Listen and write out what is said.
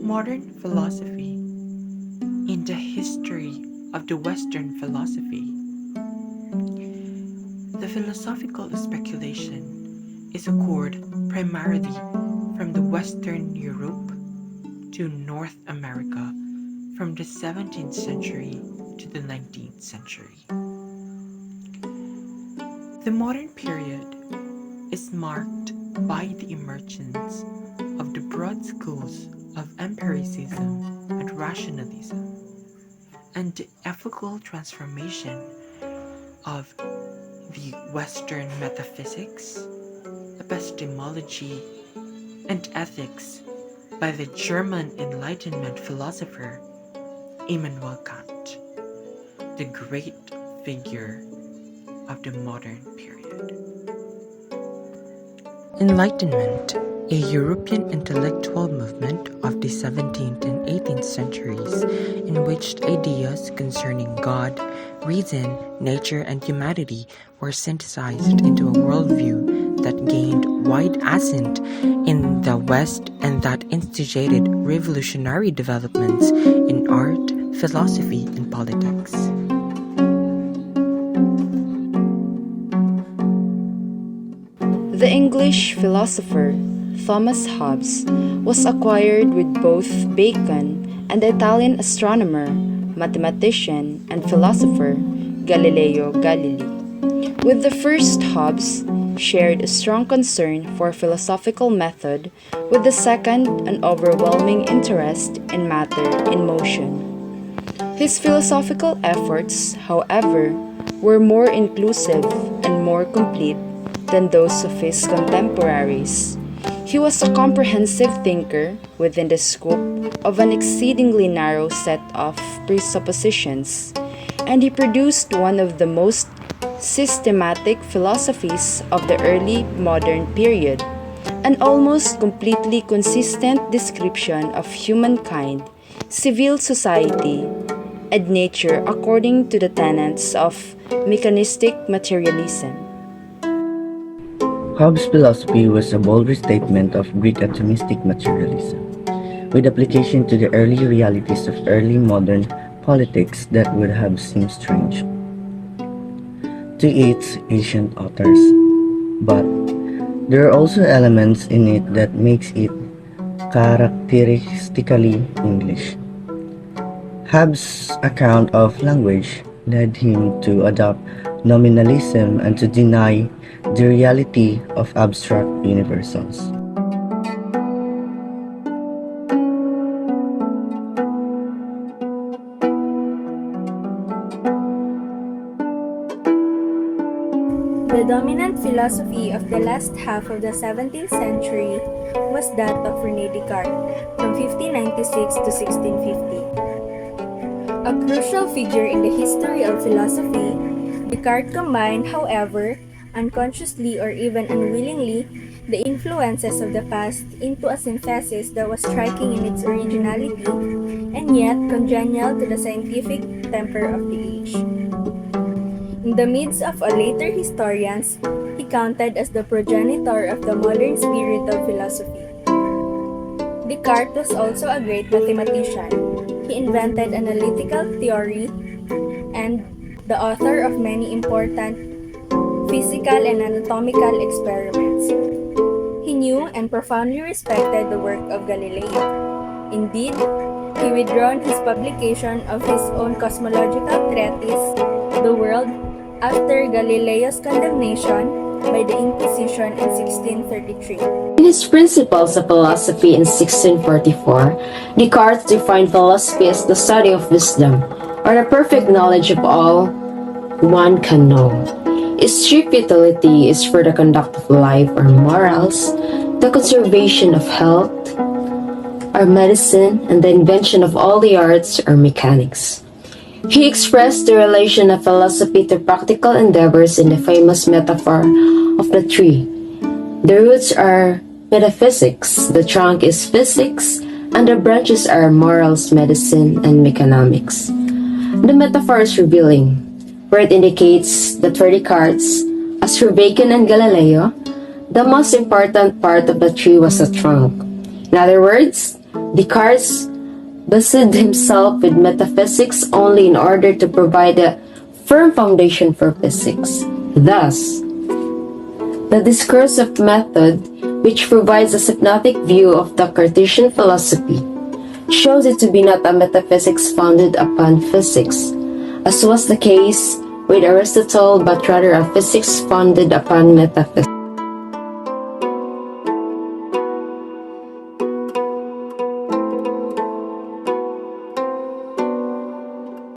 Modern philosophy in the history of the Western philosophy. The philosophical speculation is occurred primarily from the Western Europe to North America from the 17th century to the 19th century. The modern period is marked by the emergence of the broad schools of empiricism and rationalism, and the epochal transformation of the Western metaphysics, epistemology, and ethics by the German Enlightenment philosopher Immanuel Kant, the great figure of the modern period. Enlightenment, a European intellectual movement of the 17th and 18th centuries in which ideas concerning God, reason, nature, and humanity were synthesized into a worldview that gained wide assent in the West and that instigated revolutionary developments in art, philosophy, and politics. The English philosopher Thomas Hobbes was acquired with both Bacon and the Italian astronomer, mathematician, and philosopher Galileo Galilei. With the first, Hobbes shared a strong concern for philosophical method, with the second an overwhelming interest in matter in motion. His philosophical efforts, however, were more inclusive and more complete than those of his contemporaries. He was a comprehensive thinker within the scope of an exceedingly narrow set of presuppositions, and he produced one of the most systematic philosophies of the early modern period, an almost completely consistent description of humankind, civil society, and nature according to the tenets of mechanistic materialism. Hobbes' philosophy was a bold restatement of Greek atomistic materialism, with application to the early realities of early modern politics that would have seemed strange to its ancient authors. But there are also elements in it that makes it characteristically English. Hobbes' account of language led him to adopt nominalism and to deny the reality of abstract universals. The dominant philosophy of the last half of the 17th century was that of René Descartes from 1596 to 1650. A crucial figure in the history of philosophy, Descartes combined, however, unconsciously or even unwillingly, the influences of the past into a synthesis that was striking in its originality and yet congenial to the scientific temper of the age. In the midst of a later historians, he counted as the progenitor of the modern spirit of philosophy. Descartes was also a great mathematician. He invented analytical theory and the author of many important physical and anatomical experiments. He knew and profoundly respected the work of Galileo. Indeed, he withdrawn his publication of his own cosmological treatise, The World, after Galileo's condemnation by the Inquisition in 1633. In his Principles of Philosophy in 1644, Descartes defined philosophy as the study of wisdom, or the perfect knowledge of all one can know. Its chief utility is for the conduct of life or morals, the conservation of health or medicine, and the invention of all the arts or mechanics. He expressed the relation of philosophy to practical endeavors in the famous metaphor of the tree. The roots are metaphysics, the trunk is physics, and the branches are morals, medicine, and mechanomics. The metaphor is revealing, where it indicates that for Descartes, as for Bacon and Galileo, the most important part of the tree was the trunk. In other words, Descartes busied himself with metaphysics only in order to provide a firm foundation for physics. Thus, the discursive method, which provides a synoptic view of the Cartesian philosophy, shows it to be not a metaphysics founded upon physics, as was the case with Aristotle, but rather a physics founded upon metaphysics.